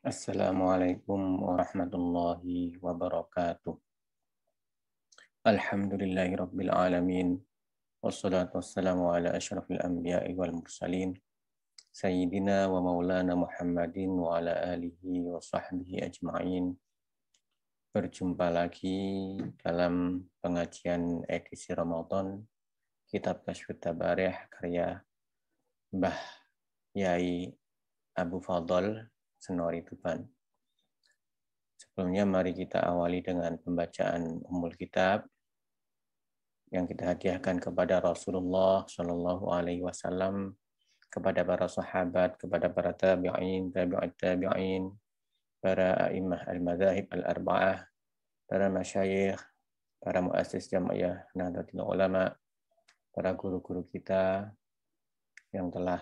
Assalamualaikum warahmatullahi wabarakatuh. Alhamdulillahirabbil alamin. Wassalatu wassalamu ala asyrafil anbiya'i wal mursalin. Sayyidina wa maulana Muhammadin wa ala alihi wa sahbihi ajma'in. Berjumpa lagi dalam pengajian edisi Ramadan Kitab Kasyfut Tabarih karya Mbah Yai Abu Fadl Senori Tuban. Sebelumnya mari kita awali dengan pembacaan Ummul Kitab yang kita hadiahkan kepada Rasulullah Shallallahu Alaihi Wasallam, kepada para sahabat, kepada para tabi'in, tabi'at tabi'in, para a'immah al-madzahib al-arba'ah, para masyayikh, para muassis Jam'iyah Nahdlatul Ulama, para guru-guru kita yang telah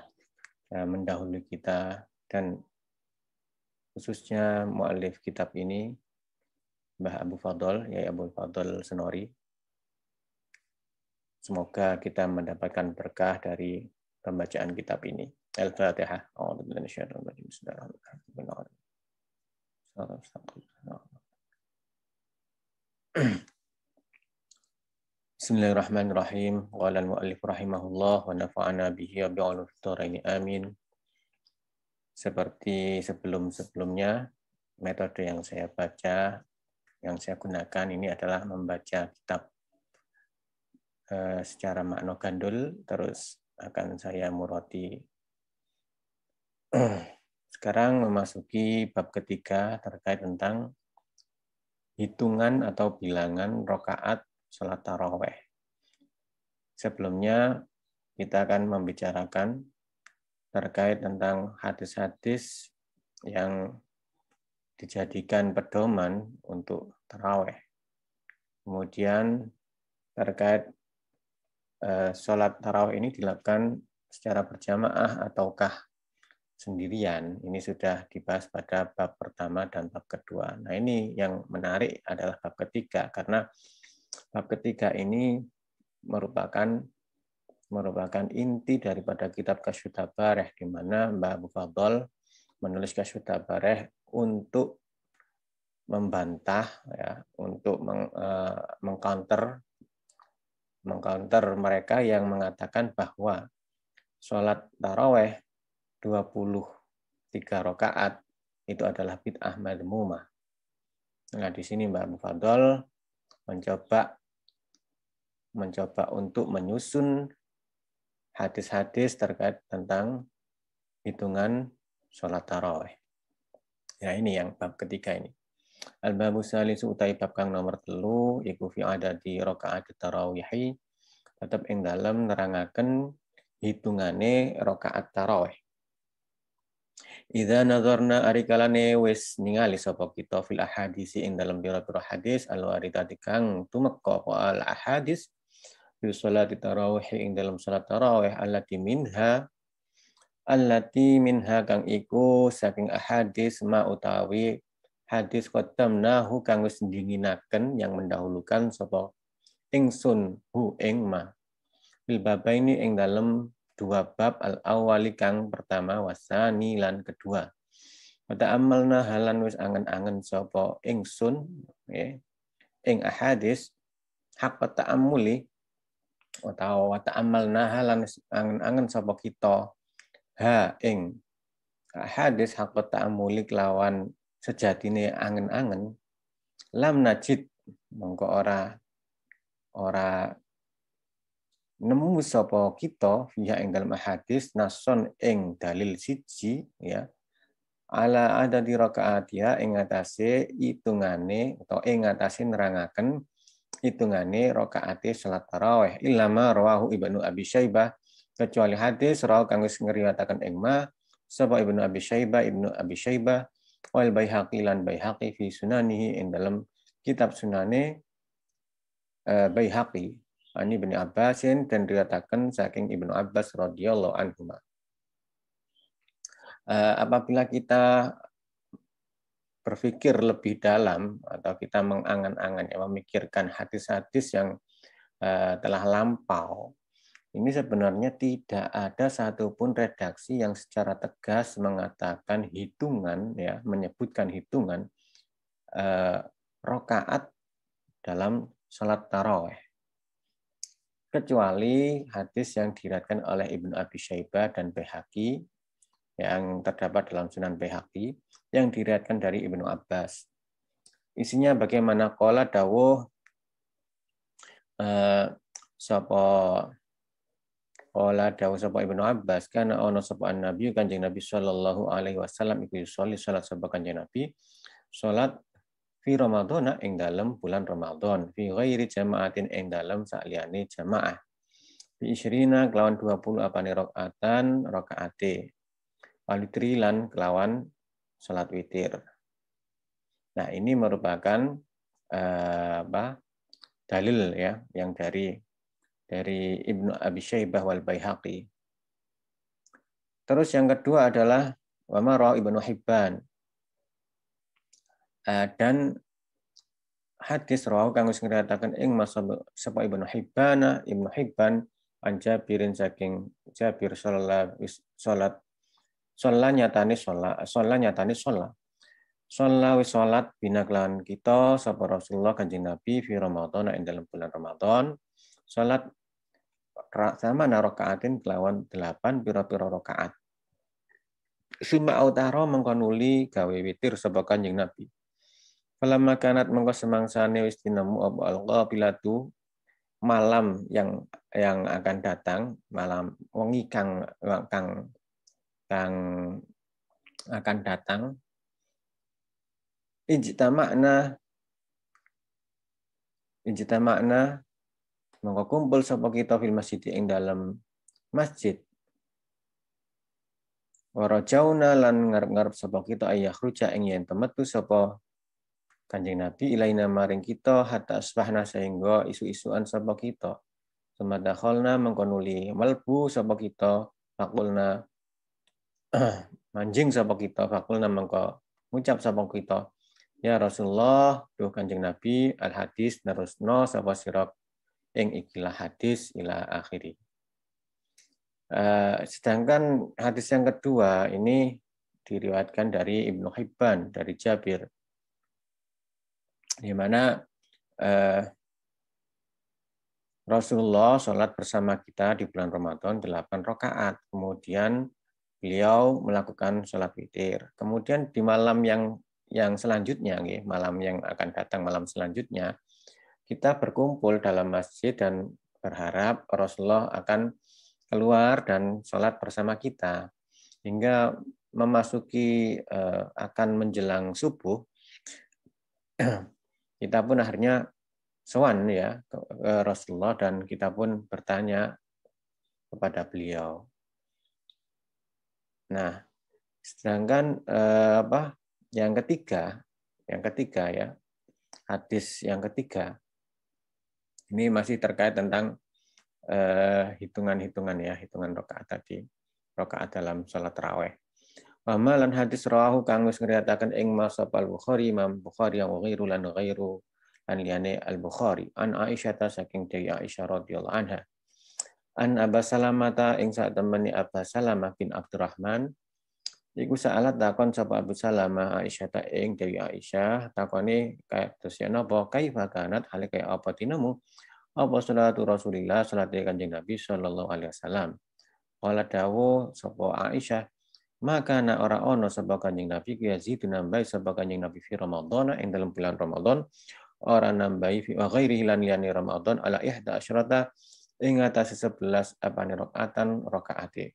mendahului kita, dan khususnya muallif kitab ini, Mbah Abu Fadl, Yai Abu Fadl Senori. Semoga kita mendapatkan berkah dari pembacaan kitab ini. Al-Fatihah. Bismillahirrahmanirrahim. Qala al-mu'allif rahimahullah wa nafa'ana bihi wa bi'ulumid dharain. Amin. Seperti sebelum-sebelumnya, metode yang saya baca, yang saya gunakan ini adalah membaca kitab secara makna gandul, terus akan saya muroti. Sekarang memasuki bab ketiga terkait tentang hitungan atau bilangan rakaat salat tarawih. Sebelumnya kita akan membicarakan terkait tentang hadis-hadis yang dijadikan pedoman untuk tarawih. Kemudian terkait sholat tarawih ini dilakukan secara berjamaah ataukah sendirian. Ini sudah dibahas pada bab pertama dan bab kedua. Nah, ini yang menarik adalah bab ketiga, karena bab ketiga ini merupakan inti daripada kitab Kasyfut Tabarih, di mana Mbah Abu Fadl menulis Kasyfut Tabarih untuk membantah, ya, untuk mengcounter mereka yang mengatakan bahwa sholat tarawih 23 rakaat itu adalah bid'ah madmumah. Nah, di sini Mbah Abu Fadl mencoba untuk menyusun hadis-hadis terkait tentang hitungan sholat tarawih. Ya, ini yang bab ketiga ini. Al-babu salisu utai bab kang nomor 3 iku fi adadi rakaat tarawihi, tetep ing dalem nerangaken hitungane rakaat tarawih. Idza nazarna arikalane wis ningali sapa kita fil ahadisi ing dalem pira-pira hadis al-waridati kang tumeka al ahadis fi sholati tarawih ing dalem salat tarawih allati minha kang iku saking ahadis ma utawi hadis qaddamnahu kang wis ndinginaken yang mendahulukan sapa ingsun hu ing ma bil babaini ing dalem dua bab al-awwali kang pertama wasani lan kedua. Mata amalna halan wis angen-angen sapa ingsun ing ahadis hak ta'ammuli utawa ta'amalna halan wis angen-angen sapa kita ha ing hadis hak ta'ammuli kelawan sejatine angen-angen lam najid mongko ora nemu sapa kita fiha ing dalem hadis nason ing dalil siji, ya, ala ada di rakaat ya ing atase hitungane atau ing atase nerangaken hitungane rakaate salat tarawih illama rawahu Ibnu Abi Syaibah, kecuali hadis rawi kang wis ngriwayataken ing ma sapa Ibnu Abi Syaibah wal Baihaqi lan Baihaqi fi sunanihi ing dalam kitab sunane Baihaqi ani Ibnu Abbasin, dan dikatakan saking Ibnu Abbas radhiyallahu anhu. Apabila kita berpikir lebih dalam atau kita mengangan-angan, memikirkan hadis-hadis yang telah lampau, ini sebenarnya tidak ada satupun redaksi yang secara tegas mengatakan hitungan, ya, menyebutkan hitungan rokaat dalam salat taraweh. Kecuali hadis yang diriwayatkan oleh Ibnu Abi Syaibah dan Baihaqi, yang terdapat dalam Sunan Baihaqi, yang diriwayatkan dari Ibnu Abbas. Isinya bagaimana? Qala dawuh sapa Qala dawuh sapa Ibnu Abbas, kana ana sapa Nabi Kanjeng Nabi sallallahu alaihi wasallam iku sholli salat sapa Kanjeng Nabi salat fi Ramadhana ing dalem bulan Ramadan, fi ghairi jamaatin ing dalem sakliyane jamaah. Fi isyrina kelawan 20 apane rakaatan rakaate. Walitri lan kelawan salat witir. Nah, ini merupakan dalil, ya, yang dari Ibnu Abi Syaibah wal Baihaqi. Terus yang kedua adalah wa ma rawa Ibnu Hibban. Dan hadis rawahu kang wis ngriwayataken ing sapa Ibnu Hibban an Jabirin saking Jabir sallallahu salat nyatane salat bina kelan kita sapa Rasulullah Kanjeng Nabi fi Ramadan ing dalam bulan Ramadan salat sama rokaatin kelawan 8 pira-pira rakaat. Suma autaro mengkonuli gawe witir sapa Kanjeng Nabi. Falamma kanat mengko semangsane wis tinemu apa al-qabilatu malam yang akan datang, malam wengi kang akan datang. Ijtama'na mengko kumpul sapa kita fil masjid ing dalam masjid. Warajauna lan ngarep-ngarep sapa kita ayah ruja ing yen temetu sapa Kanjeng Nabi ilaina maring kita hatta asbahna sehingga isu-isuan sapa kita. Semadakhalna mengkonuli malbu sapa kita fakulna manjing sapa kita fakulna mengko ngucap sapa kita ya Rasulullah duh Kanjeng Nabi al hadis narusno sapa sira ing ikilah hadis ila akhiri. Sedangkan hadis yang kedua ini diriwayatkan dari Ibnu Hibban dari Jabir, di mana Rasulullah sholat bersama kita di bulan Ramadan 8 rakaat. Kemudian beliau melakukan sholat witir. Kemudian di malam yang selanjutnya, malam yang akan datang, malam selanjutnya, kita berkumpul dalam masjid dan berharap Rasulullah akan keluar dan sholat bersama kita. Hingga memasuki akan menjelang subuh, kita pun akhirnya sowan ya ke Rasulullah dan kita pun bertanya kepada beliau. Nah, sedangkan yang ketiga ya, hadis yang ketiga ini masih terkait tentang hitungan rakaat tadi, rakaat dalam salat tarawih. Amalan hadis rawahu kang wis ngriwayataken ing Masal Bukhari, Imam Bukhari yang ghairu lan ghairu an liyane Al-Bukhari an Aisyah saking dari Aisyah radhiyallahu anha an Aba Salamah ing sak temeni Aba Salamah bin Abdurrahman iku sa'alat takon sapa Abu Salamah Aisyah ta ing dari Aisyah takone kaya terus yen apa kaifa kanat hale kaya apa tinamu apa salatu Rasulillah salate Kanjeng Nabi sallallahu alaihi wasallam. Qala dawu sapa Aisyah maka na ora ono sapa Kanjeng Nabi yazid nambahi sapa Kanjeng Nabi fi Ramadan ing dalam bulan Ramadan ora nambahi fi ghairihi lan liyane Ramadan ala 11 ing atase 11 apane rakaatan rakaate.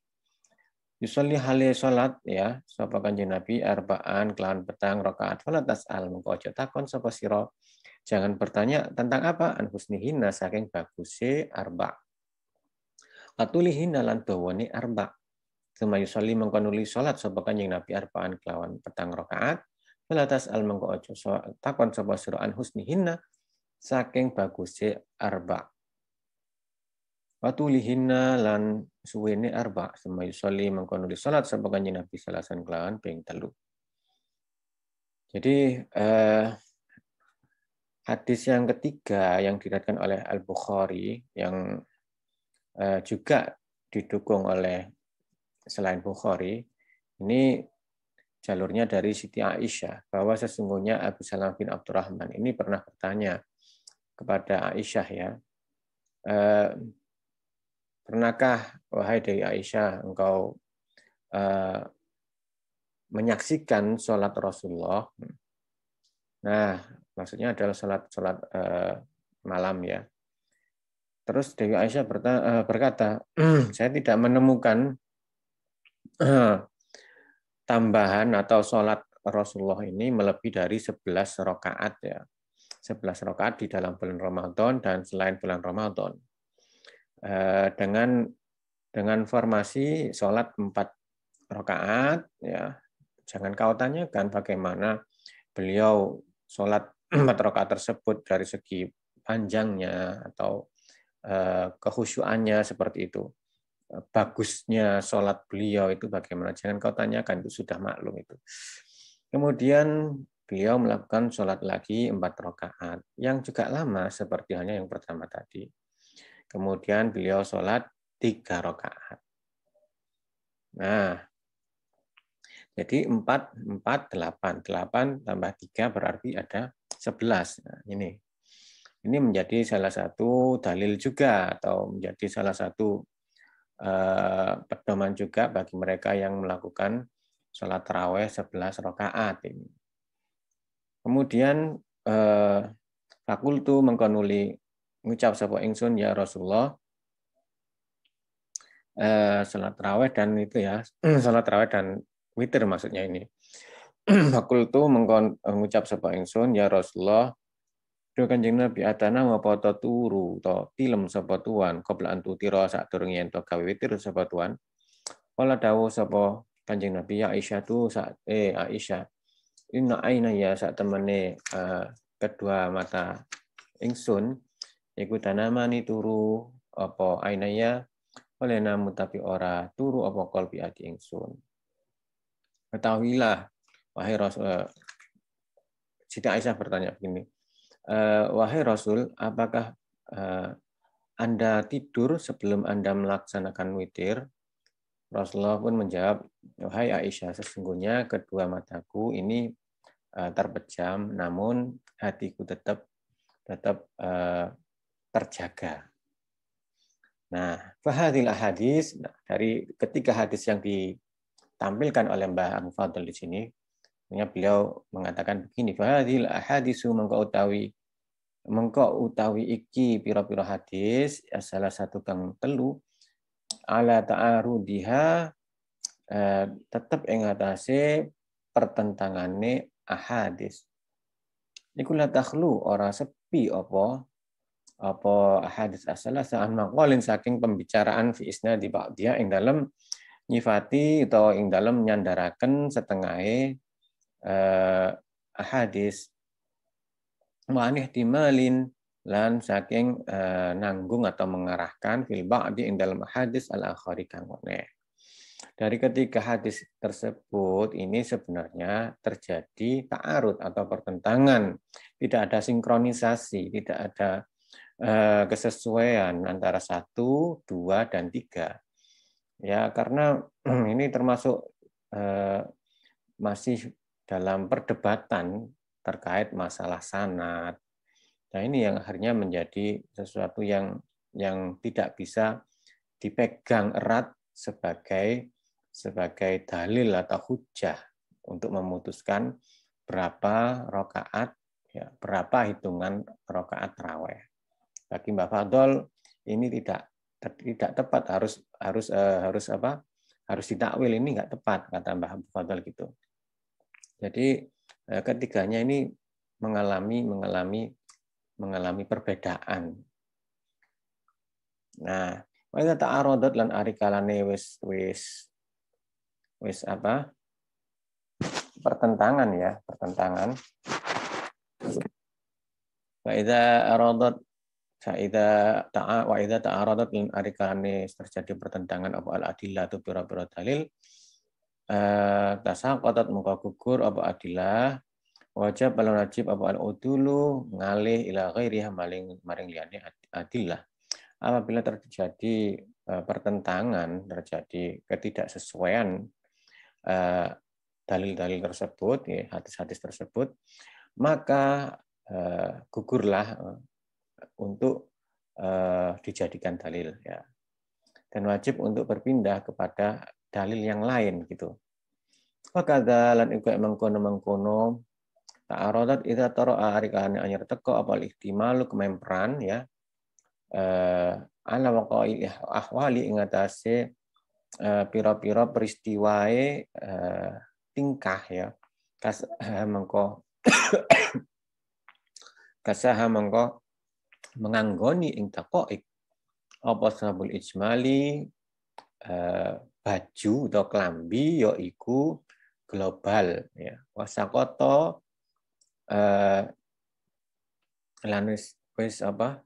Yusolli hale salat ya sapa Kanjeng Nabi arba'an kelawan petang rakaat fala tas'al mengko aja takon sapa sira jangan bertanya tentang apa an husnihinna saking baguse arba. Atulihinna lan dawane arba. Suma yusolli mengko nuli salat sapa Kanjeng Nabi arba'an kelawan petang rakaat fala tas'al mengko aja takon sapa sira an husnihinna saking baguse arba. Watulihinna lan suwene arba sema yusolli mengko nuli salat sapa Kanjeng Nabi salasan kelawan ping 3. Jadi hadis yang ketiga yang diriwayatkan oleh Al-Bukhari yang juga didukung oleh selain Bukhari, ini jalurnya dari Siti Aisyah, bahwa sesungguhnya Abu Salamah bin Abdurrahman ini pernah bertanya kepada Aisyah, ya, pernahkah wahai dari Aisyah engkau menyaksikan sholat Rasulullah? Nah, maksudnya adalah sholat malam, ya. Terus Dewi Aisyah berkata, saya tidak menemukan tambahan atau sholat Rasulullah ini melebihi dari 11 rakaat, ya. 11 rakaat di dalam bulan Ramadan dan selain bulan Ramadan. Dengan formasi sholat 4 rakaat, ya. Jangan kau tanyakan bagaimana beliau sholat 4 rakaat tersebut dari segi panjangnya atau kehusyuannya seperti itu. Bagusnya sholat beliau itu bagaimana. Jangan kau tanyakan, itu sudah maklum itu. Kemudian beliau melakukan sholat lagi 4 rakaat, yang juga lama seperti halnya yang pertama tadi. Kemudian beliau sholat 3 rakaat. Nah, jadi 4, 8 tambah 3 berarti ada 11. Nah, ini menjadi salah satu dalil juga, atau menjadi salah satu pedoman juga bagi mereka yang melakukan sholat tarawih 11 rakaat ini. Kemudian fakultu mengkonuli ngucap sapa ingsun ya Rasulullah, sholat tarawih dan itu, ya, sholat tarawih dan witir maksudnya ini. Fakultu mengucap sapa ingsun ya Rasulullah, do Kanjeng Nabi atana ngapa ta turu ta tilem sapa tuan qabla antutira sadurunge yen to gawe witir sapa tuan. Kala dawuh sapa Kanjeng Nabi, ya Aisyah tu Aisyah, inna aina ya sak temene kedua mata ingsun iku tanamani turu apa aina ya oleh namu tapi ora turu apa qalbi ati ingsun. Ketahuilah wahai Rasul, Siti Aisyah bertanya begini, wahai Rasul, apakah Anda tidur sebelum Anda melaksanakan witir? Rasulullah pun menjawab, wahai Aisyah, sesungguhnya kedua mataku ini terpejam, namun hatiku tetap terjaga. Nah, fahadil hadis, dari ketiga hadis yang ditampilkan oleh Mbah Abu Fadl di sini, beliau mengatakan begini, fahadil hadisu mengko utawi iki pira-pira hadis salah satu kang telu ala ta'arudiha tetep ing atase pertentangane ahadis. Iku la takhlu ora sepi apa hadis asalah sa'an maqalin saking pembicaraan fi isnadi ba'diyah ing dalem nyifati atau ing dalem nyandaraken setengahe hadis manih timalin lan saking nanggung atau mengarahkan fil ba'di ing dalem hadis al akhari kang weneh. Dari ketiga hadis tersebut ini sebenarnya terjadi ta'arud atau pertentangan, tidak ada sinkronisasi, tidak ada kesesuaian antara 1, 2, dan 3. Ya, karena ini termasuk masih dalam perdebatan terkait masalah sanad. Nah, ini yang akhirnya menjadi sesuatu yang tidak bisa dipegang erat sebagai dalil atau hujah untuk memutuskan berapa rakaat, ya, berapa hitungan rakaat tarawih. Bagi Mbak Fadol ini tidak tepat, harus ditakwil, ini nggak tepat kata Mbak Fadol gitu. Jadi ketiganya ini mengalami perbedaan. Nah, wa idza ta'aradat lan arikalane wis pertentangan, ya, pertentangan. Wa idza ta'aradat lan arikalane terjadi pertentangan apa al-adillah tu pira-pira dalil tasaqatat muka gugur apa adillah wajib al-wajib apa al-udulu ngalih ila ghairiha maring liyane adillah apabila terjadi pertentangan, terjadi ketidaksesuaian dalil-dalil tersebut, ya, hadis-hadis tersebut, maka gugurlah untuk dijadikan dalil, ya. Dan wajib untuk berpindah kepada dalil yang lain gitu. Wakadha lan iku mengkono ta'aradat idza tara'a arikane anyar teko apa ihtimalu kemempran, ya. Ala waqa'i ahwali ing atase pira-pira peristiwae tingkah, ya. Kasaha mengko menganggoni ing taqaik apa sabul ijmali baju atau klambi yaiku global, ya. Wasakoto lan wis apa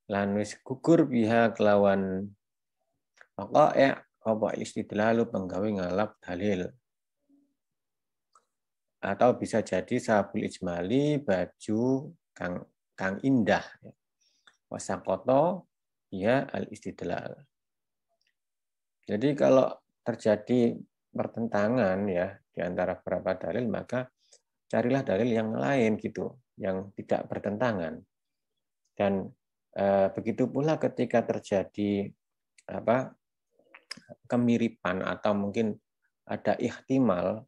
lan wis gugur biha kelawan pokoknya apa istidlalu penggawe ngalap dalil, atau bisa jadi sabul ijmali baju kang indah, ya. Wasakoto ya al istidlal. Jadi kalau terjadi pertentangan, ya, di antara beberapa dalil, maka carilah dalil yang lain gitu, yang tidak bertentangan. Dan begitu pula ketika terjadi kemiripan atau mungkin ada ihtimal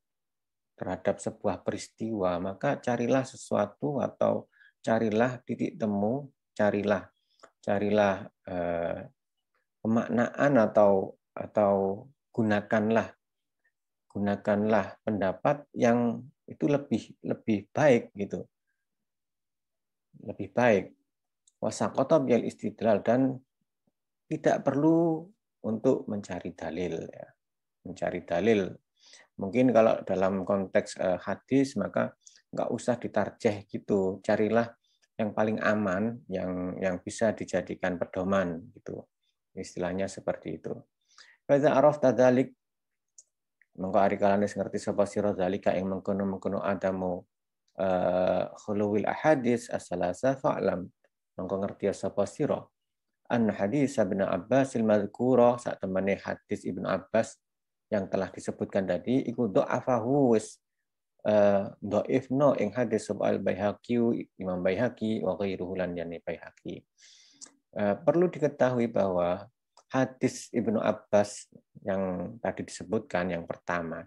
terhadap sebuah peristiwa, maka carilah sesuatu atau carilah titik temu, carilah pemaknaan atau gunakanlah pendapat yang itu lebih baik gitu, lebih baik. Wasaqata bil istidlal, dan tidak perlu untuk mencari dalil, ya. Mencari dalil mungkin kalau dalam konteks hadis maka nggak usah ditarjeh gitu, carilah yang paling aman, yang bisa dijadikan pedoman gitu, istilahnya seperti itu. Fa arafta dzalik, mengko ari kalane ngerti sapa sira dzalika ing mengkono-mengkono adamu khuluwil ahadits as-salasa fa'lam, mengko ngerti sapa sira an hadis Ibnu Abbas al-madhkura, sak temene hadis Ibnu Abbas yang telah disebutkan tadi iku dha'afahu wis dhaifno ing hadis al Baihaqi, Imam Baihaqi wa ghairuhu lan yani Baihaqi. Perlu diketahui bahwa hadis Ibnu Abbas yang tadi disebutkan yang pertama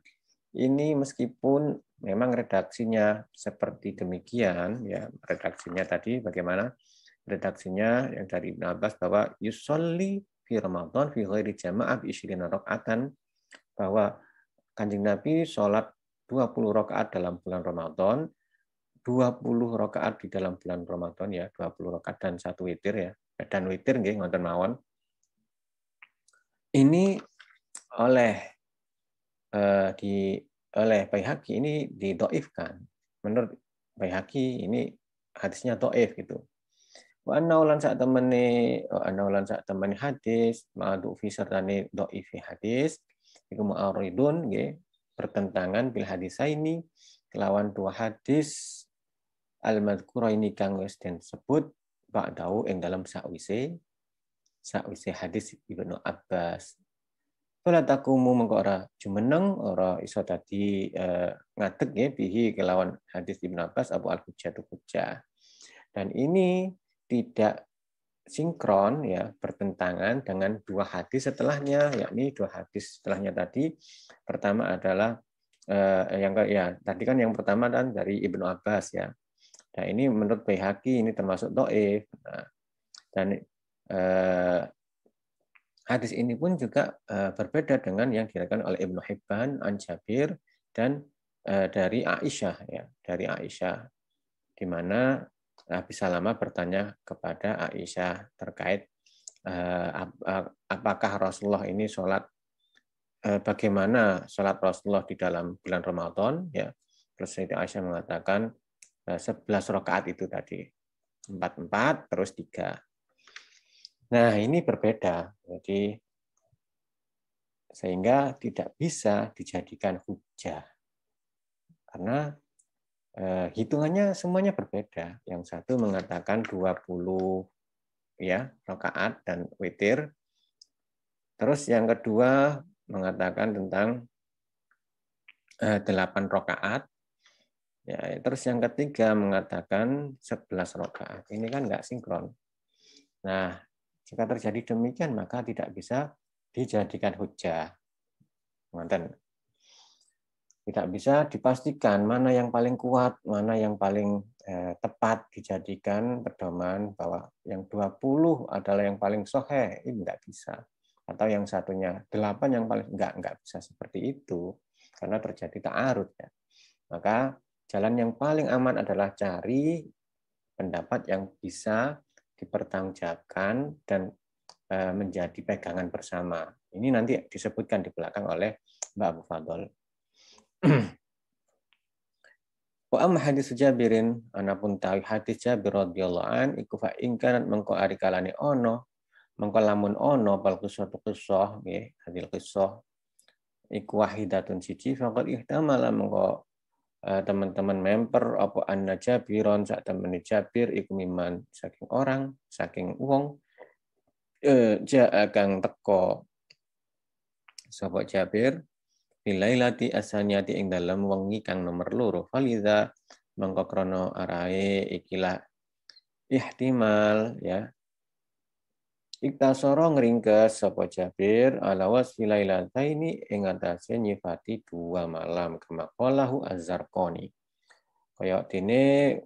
ini meskipun memang redaksinya seperti demikian, ya, redaksinya tadi bagaimana redaksinya yang dari Ibnu Abbas bahwa yusolli fi Ramadan fi ghairi jama'ah bi 20 rakaatan, bahwa Kanjeng Nabi sholat 20 rakaat dalam bulan Ramadan, 20 rakaat di dalam bulan Ramadan, ya, 20 rakaat dan satu witir, ya. Dan witir nggih ngoten mawon. Ini oleh Baihaqi ini didhaifkan. Menurut Baihaqi ini hadisnya dhaif gitu. Wa annaulan sak temene hadis ma'adu fi sartani dhaifi hadis iku mu'aridun nggih bertentangan bil hadisaini kelawan dua hadis al-madhkura ini kang wis den sebut ba'dau ing dalam sakwise hadis Ibnu Abbas. Fala takumu mengko ora jumeneng, ora iso dadi ngadeg nggih bihi kelawan hadis Ibnu Abbas Abu al-Hujjatu hujjah. Dan ini tidak sinkron, ya, bertentangan dengan dua hadis setelahnya, yakni dua hadis setelahnya tadi. Pertama adalah tadi kan yang pertama kan dari Ibnu Abbas, ya. Nah, ini menurut Baihaqi ini termasuk dhaif. Nah, dan hadis ini pun juga berbeda dengan yang diriwayatkan oleh Ibnu Hibban an Jabir dan dari Aisyah, ya, dari Aisyah, di mana Nabi Salama bertanya kepada Aisyah terkait apakah Rasulullah ini sholat, bagaimana sholat Rasulullah di dalam bulan Ramadan, ya. Terus Sayyidah Aisyah mengatakan 11 rakaat itu tadi, 4 terus 3. Nah, ini berbeda. Jadi sehingga tidak bisa dijadikan hujjah. Karena hitungannya semuanya berbeda. Yang satu mengatakan 20 ya rakaat dan witir. Terus yang kedua mengatakan tentang 8 rakaat. Ya, terus yang ketiga mengatakan 11 rakaat. Ini kan nggak sinkron. Nah, jika terjadi demikian maka tidak bisa dijadikan hujjah. Tidak bisa dipastikan mana yang paling kuat, mana yang paling tepat dijadikan pedoman bahwa yang 20 adalah yang paling soheh, ini tidak bisa. Atau yang satunya 8 yang paling enggak bisa seperti itu karena terjadi ta'arud ya. Maka jalan yang paling aman adalah cari pendapat yang bisa dipertanggungjawabkan dan menjadi pegangan bersama. Ini nanti disebutkan di belakang oleh Mbak Abu Fadol. Wa amma hadis Jabirin anapun tawi hadis Jabir radhiyallahu an iku fa ingkaran mengko ari kalane ono mengko lamun ono bal qissah nggih hadil qissah iku wahidatun siji faqad ihtamala mengko teman-teman member apa anna Jabiron sak temene Jabir iku miman saking orang saking wong jaa kang teko sapa Jabir bilailati asaniyati ing dalem wengi kang nomor loro faliza mangko krana arahe ikilah ihtimal ya iktasara ngringkes sapa Jabir ala wasfi lailataini ing atase nyifati 2 malam kama qalahu Az-Zarqani kaya dene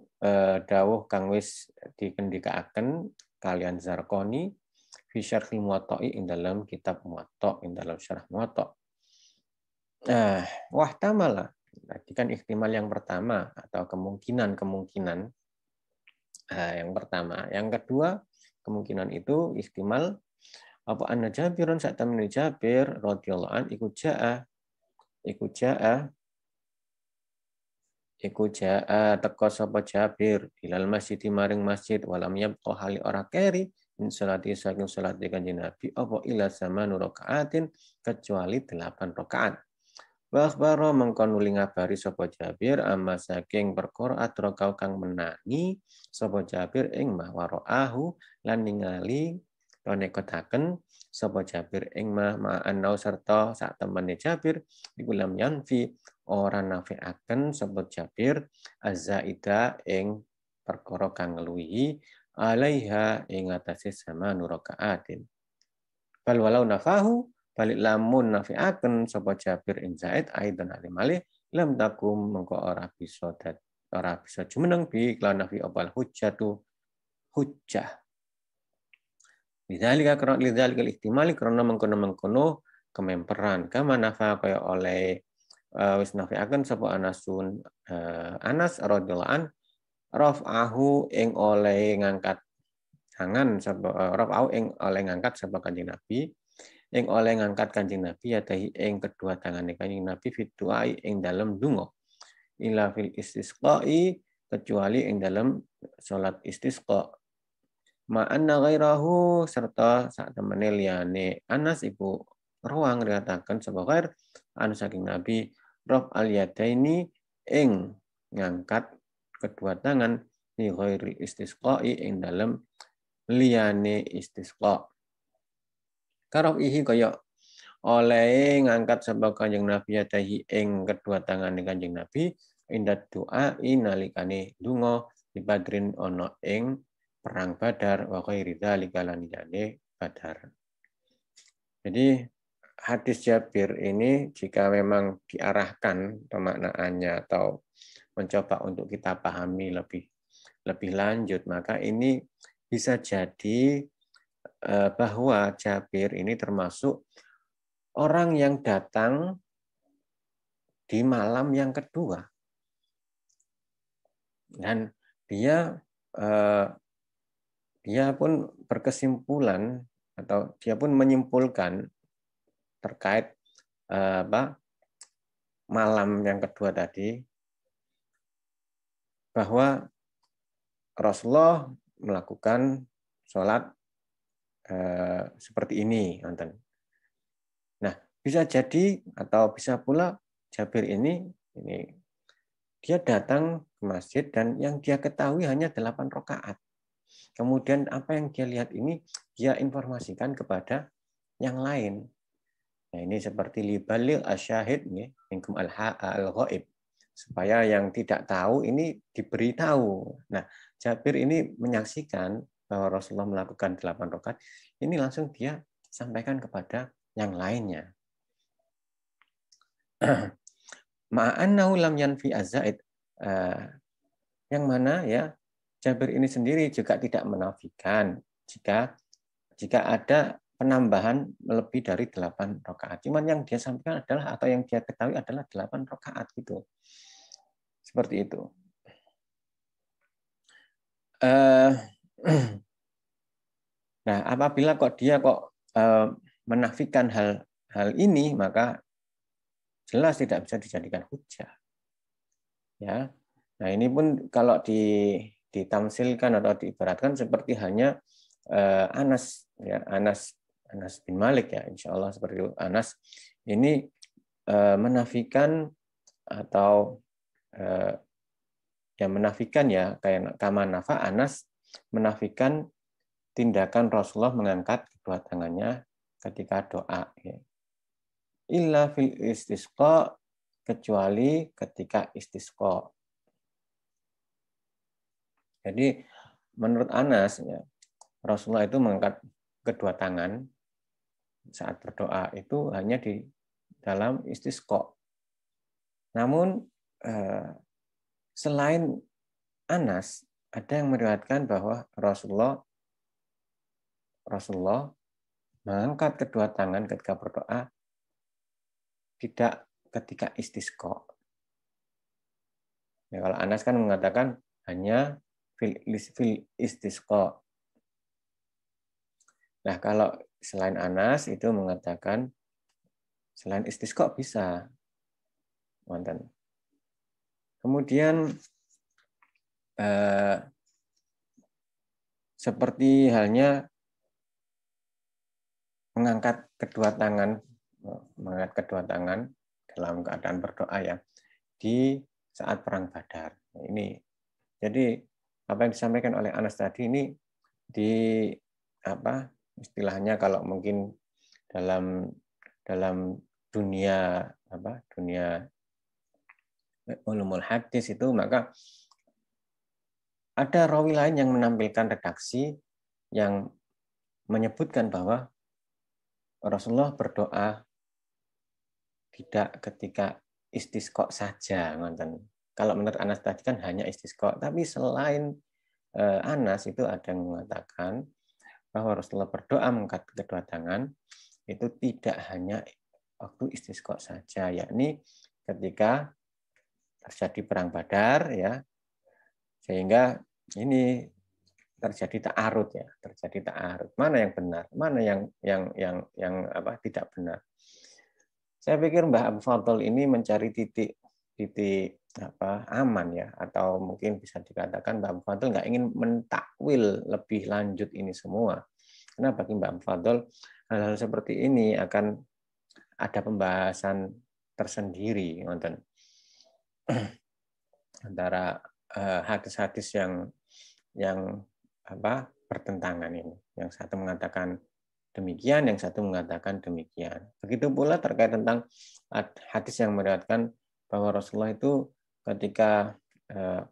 dawuh kang wis dikendikaaken kalian Zarqani fi syarhi Muwatta'i ing dalam kitab Muwatta' ing dalam syarah Muwatta' wahtamala. Berarti kan ihtimal yang pertama atau kemungkinan yang pertama. Yang kedua, kemungkinan itu ihtimal apa anna Jabirun sak temene Jabir radhiyallahu an iku jaa teka sapa Jabir ilal masjid maring masjid walam yabqa hali ora keri min salati saking salat Kanjeng Nabi apa ila zamanu rakaatin kecuali 8 rakaat. Wa akhbara mengko nuli ngabari sapa Jabir amma saking perkara atrokau kang menangi sapa Jabir ing mahwaraahu lan ningali nekotaken sapa Jabir ing ma'anau serta sak temene Jabir iku lam yanfi ora nafiaken sapa Jabir azzaida ing perkara kang ngluwihi alaiha ing atase sama nurakaatin bal walau nafahu balik lamun nafiaken sapa Jabir ing Zaid aidan alimali lam takum mengko ora bisa jumeneng bi lan nafi opal hujjatu hujjah lidzalika ihtimali karena mengkono kememperan kama nafa kaya oleh wis nafiaken sapa Anasun Anas radhiyallahu an raf'ahu ing oleh ngangkat tangan sapa raf'ahu ing oleh ngangkat sapa Kanjeng Nabi ing oleh ngangkat Kanjeng Nabi yatahi ing kedua tangane Kanjeng Nabi fit du'ai ing dalem donga ila fil istisqai kecuali ing dalem salat istisqa ma'anna ghairahu serta sak temene liyane Anas iku ruang riwayataken sapa ghair anu saking Nabi raf al yadaini ing ngangkat kedua tangan di ghairi istisqai ing dalem liyane istisqa karaf ihi kaya oleh ngangkat sapa Kanjeng Nabi yadahi ing kedua tangan Kanjeng Nabi indat doa inalikane donga di Badrin ana ing perang Badar wa ghairi dzalika lan Badar. Jadi hadis Jabir ini jika memang diarahkan pemaknaannya atau mencoba untuk kita pahami lebih lanjut maka ini bisa jadi bahwa Jabir ini termasuk orang yang datang di malam yang kedua dan dia pun berkesimpulan atau dia pun menyimpulkan terkait malam yang kedua tadi bahwa Rasulullah melakukan sholat seperti ini. Nah, bisa jadi atau bisa pula Jabir ini dia datang masjid dan yang dia ketahui hanya 8 rakaat. Kemudian apa yang dia lihat ini dia informasikan kepada yang lain. Nah, ini seperti libalil asyahid minkum al-ghaib, supaya yang tidak tahu ini diberitahu. Nah, Jabir ini menyaksikan bahwa Rasulullah melakukan 8 rakaat, ini langsung dia sampaikan kepada yang lainnya. Ma'annahu lam yanfi az-zaid, yang mana ya Jabir ini sendiri juga tidak menafikan jika ada penambahan lebih dari 8 rakaat. Cuman yang dia sampaikan adalah atau yang dia ketahui adalah 8 rakaat gitu. Seperti itu. Nah, apabila dia menafikan hal ini, maka jelas tidak bisa dijadikan hujah. Ya. Nah, ini pun kalau ditamsilkan atau diibaratkan seperti hanya Anas ya, Anas bin Malik ya, insya Allah seperti itu. Anas ini menafikan atau menafikan ya, kayak kama nafa, Anas menafikan tindakan Rasulullah mengangkat kedua tangannya ketika doa ya. Illa fil istisqa, kecuali ketika istisqa. Jadi menurut Anas ya, Rasulullah itu mengangkat kedua tangan saat berdoa itu hanya di dalam istisqa. Namun selain Anas, ada yang meriwayatkan bahwa Rasulullah mengangkat kedua tangan ketika berdoa tidak ketika istisqa. Ya, kalau Anas kan mengatakan hanya fil istisqa. Nah, kalau selain Anas itu mengatakan selain istisqa bisa. Kemudian seperti halnya mengangkat kedua tangan dalam keadaan berdoa ya di saat perang Badar. Ini jadi apa yang disampaikan oleh Anas tadi ini istilahnya kalau mungkin dalam dunia ulumul hadis itu, maka ada rawi lain yang menampilkan redaksi yang menyebutkan bahwa Rasulullah berdoa tidak ketika istisqa saja, kalau menurut Anas tadi kan hanya istisqa, tapi selain Anas itu ada yang mengatakan bahwa Rasulullah berdoa mengangkat kedua tangan itu tidak hanya waktu istisqa saja, yakni ketika terjadi perang Badar ya, sehingga ini terjadi ta'arud ya, mana yang benar, mana yang tidak benar. Saya pikir Mbah Abu Fadl ini mencari titik aman ya, atau mungkin bisa dikatakan Mbah Abu Fadl nggak ingin mentakwil lebih lanjut ini semua. Karena bagi Mbah Abu Fadl hal-hal seperti ini akan ada pembahasan tersendiri antara hadis-hadis yang bertentangan ini. Yang satu mengatakan demikian, yang satu mengatakan demikian. Begitu pula terkait tentang hadis yang meriwayatkan bahwa Rasulullah itu ketika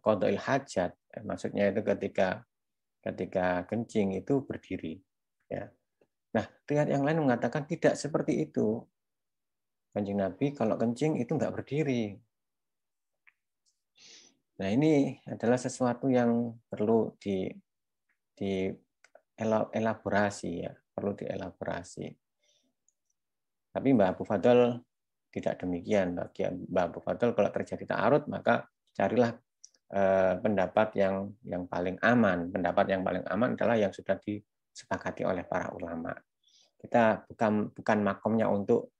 qada'il hajat, maksudnya itu ketika kencing itu berdiri. Ya. Nah, riwayat yang lain mengatakan tidak seperti itu. Kanjeng Nabi kalau kencing itu enggak berdiri. Nah, ini adalah sesuatu yang perlu dielaborasi ya, perlu dielaborasi. Tapi Mbah Abu Fadl tidak demikian. Bagi Mbah Abu Fadl kalau terjadi ta'arud maka carilah pendapat yang paling aman. Pendapat yang paling aman adalah yang sudah disepakati oleh para ulama. Kita bukan makomnya untuk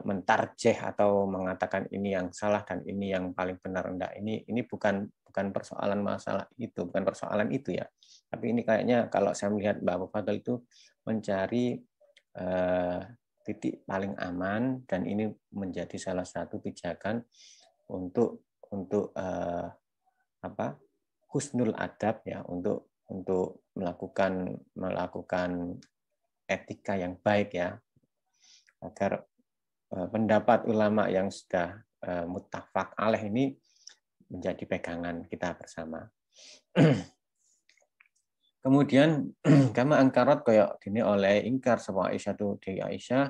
mentarjeh atau mengatakan ini yang salah dan ini yang paling benar. Enggak, ini bukan persoalan masalah itu, bukan persoalan itu ya. Tapi ini kayaknya kalau saya melihat Mbah Abu Fadl itu mencari titik paling aman, dan ini menjadi salah satu pijakan untuk apa husnul adab ya untuk melakukan etika yang baik ya, agar pendapat ulama yang sudah muttafaq alaih ini menjadi pegangan kita bersama. Kemudian kama angkarat kayak gini oleh ingkar sama Aisyah tu dari Aisyah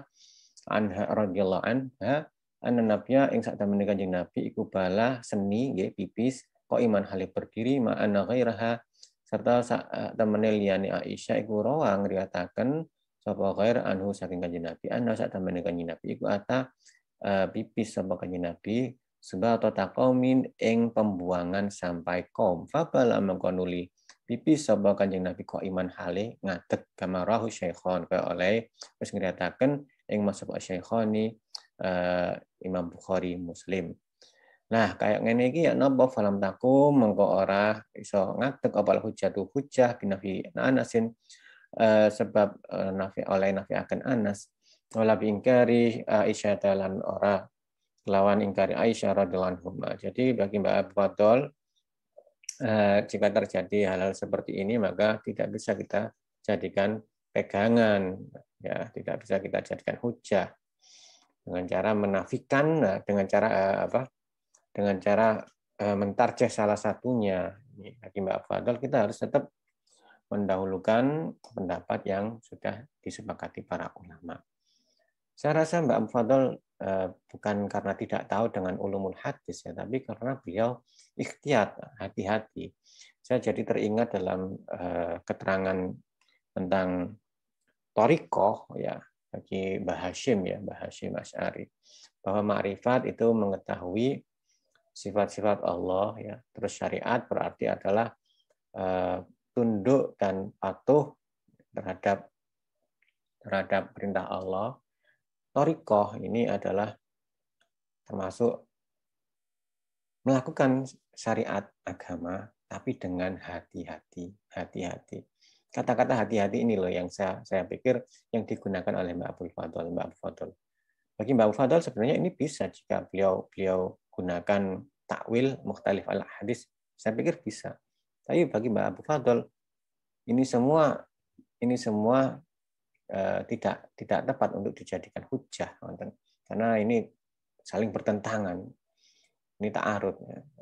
anha radhiyallahu anha anna nabiyya ing sak temene Kanjeng Nabi iku bala seni nggih pipis kok iman halih berdiri ma anna ghairaha serta sak temene liyane Aisyah iku rawa ngriyataken sapa ghair anhu saking Kanjeng Nabi anna sak temene Kanjeng Nabi iku ata pipis sapa Kanjeng Nabi sebab taqaumin ing pembuangan sampai kaum fabala mengkonuli pipis sapa Kanjeng Nabi kok iman hale ngadeg kamarahu syekhon kaya oleh wis ngriyataken ing masab asy-syaikhani Imam Bukhari Muslim. Nah, kayak ngene iki ya napa falam takum mengko ora iso ngadeg apa hujjatu hujjah binafi Anasin sebab nafi oleh nafi akan Anas wala ingkari Aisyah dalan ora lawan ingkari Aisyah radhiyallahu anha. Jadi bagi Mbak Abu Fadl jika terjadi hal-hal seperti ini maka tidak bisa kita jadikan pegangan ya, tidak bisa kita jadikan hujah dengan cara menafikan dengan cara dengan cara mentarjeh salah satunya. Bagi Mbak Fadl kita harus tetap mendahulukan pendapat yang sudah disepakati para ulama. Saya rasa Mbak Fadl bukan karena tidak tahu dengan ulumul hadis ya, tapi karena beliau ikhtiyat, hati-hati. Saya jadi teringat dalam keterangan tentang Thariqah ya bagi Mbah Hashim ya, Mbah Hashim Asy'ari, bahwa ma'rifat itu mengetahui sifat-sifat Allah ya. Terus syariat berarti adalah tunduk dan patuh terhadap perintah Allah. Thariqah ini adalah termasuk melakukan syariat agama tapi dengan hati-hati. Kata-kata hati-hati ini loh yang saya pikir yang digunakan oleh Mbak Abu Fadl. Bagi Mbak Abu Fadl sebenarnya ini bisa jika beliau gunakan takwil mukhtalif al hadis, saya pikir bisa. Tapi bagi Mbak Abu Fadl ini semua tidak tepat untuk dijadikan hujah, karena ini saling bertentangan. Ini ta'arud.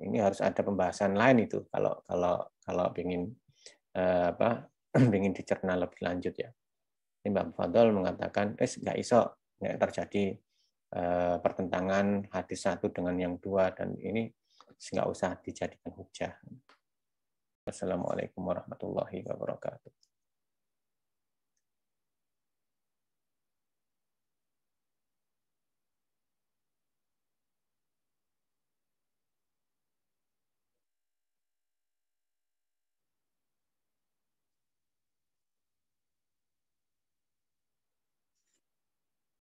Ini harus ada pembahasan lain itu kalau ingin ingin dicerna lebih lanjut ya. Ini Mbak Fadl mengatakan nggak iso nggak terjadi pertentangan hadis satu dengan yang dua dan ini nggak usah dijadikan hujah. Wassalamualaikum warahmatullahi wabarakatuh.